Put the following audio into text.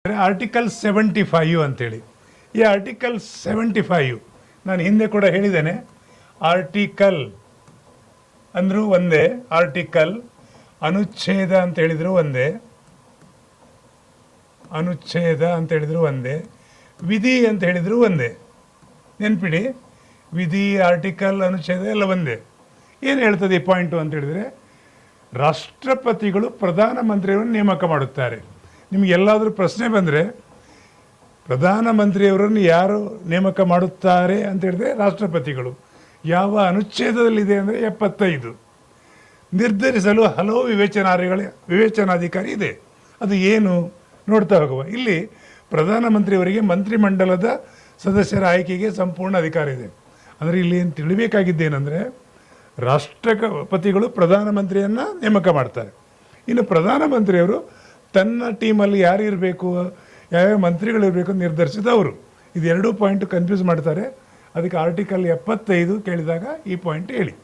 Article 75 ಅಂತೇಳಿ. ಈ article 75 ನಾನು ಹಿಂದೆ ಕೂಡ ಹೇಳಿದ್ದೇನೆ. ಆರ್ಟಿಕಲ್ ಅಂದರೂ ಒಂದೇ, ಆರ್ಟಿಕಲ್ ಅನುಚ್ಛೇದ ಅಂತ ಹೇಳಿದ್ರು ಒಂದೇ, ಅನುಚ್ಛೇದ ಅಂತ ಹೇಳಿದ್ರು ಒಂದೇ, ವಿಧಿ ಅಂತ ಹೇಳಿದ್ರು ಒಂದೇ. ನೆನ್ಪಿಡಿ, ವಿಧಿ, ಆರ್ಟಿಕಲ್, ಅನುಚ್ಛೇದ ಎಲ್ಲ ಒಂದೇ. ಏನು ಹೇಳ್ತದೆ ಈ ಪಾಯಿಂಟು ಅಂತ ಹೇಳಿದರೆ, ರಾಷ್ಟ್ರಪತಿಗಳು ಪ್ರಧಾನಮಂತ್ರಿಯವರನ್ನು ನೇಮಕ ಮಾಡುತ್ತಾರೆ. ನಿಮಗೆಲ್ಲಾದರೂ ಪ್ರಶ್ನೆ ಬಂದರೆ ಪ್ರಧಾನಮಂತ್ರಿಯವರನ್ನು ಯಾರು ನೇಮಕ ಮಾಡುತ್ತಾರೆ ಅಂತ ಹೇಳಿದ್ರೆ ರಾಷ್ಟ್ರಪತಿಗಳು. ಯಾವ ಅನುಚ್ಛೇದದಲ್ಲಿದೆ ಅಂದರೆ 75. ನಿರ್ಧರಿಸಲು ಹಲವು ವಿವೇಚನಾಧಿಕಾರಿ ಇದೆ. ಅದು ಏನು ನೋಡ್ತಾ ಹೋಗುವ. ಇಲ್ಲಿ ಪ್ರಧಾನಮಂತ್ರಿಯವರಿಗೆ ಮಂತ್ರಿಮಂಡಲದ ಸದಸ್ಯರ ಆಯ್ಕೆಗೆ ಸಂಪೂರ್ಣ ಅಧಿಕಾರ ಇದೆ. ಅಂದರೆ ಇಲ್ಲಿ ಏನು ತಿಳಿಬೇಕಾಗಿದ್ದೇನೆಂದರೆ, ರಾಷ್ಟ್ರಪತಿಗಳು ಪ್ರಧಾನಮಂತ್ರಿಯನ್ನು ನೇಮಕ ಮಾಡ್ತಾರೆ. ಇನ್ನು ಪ್ರಧಾನಮಂತ್ರಿಯವರು ತನ್ನ ಟೀಮಲ್ಲಿ ಯಾರು ಇರಬೇಕು, ಯಾವ್ಯಾವ ಮಂತ್ರಿಗಳಿರಬೇಕು ನಿರ್ಧರಿಸಿದವರು. ಇದು ಎರಡೂ ಪಾಯಿಂಟ್ ಕನ್ಫ್ಯೂಸ್ ಮಾಡ್ತಾರೆ. ಅದಕ್ಕೆ ಆರ್ಟಿಕಲ್ 75 ಕೇಳಿದಾಗ ಈ ಪಾಯಿಂಟ್ ಹೇಳಿ.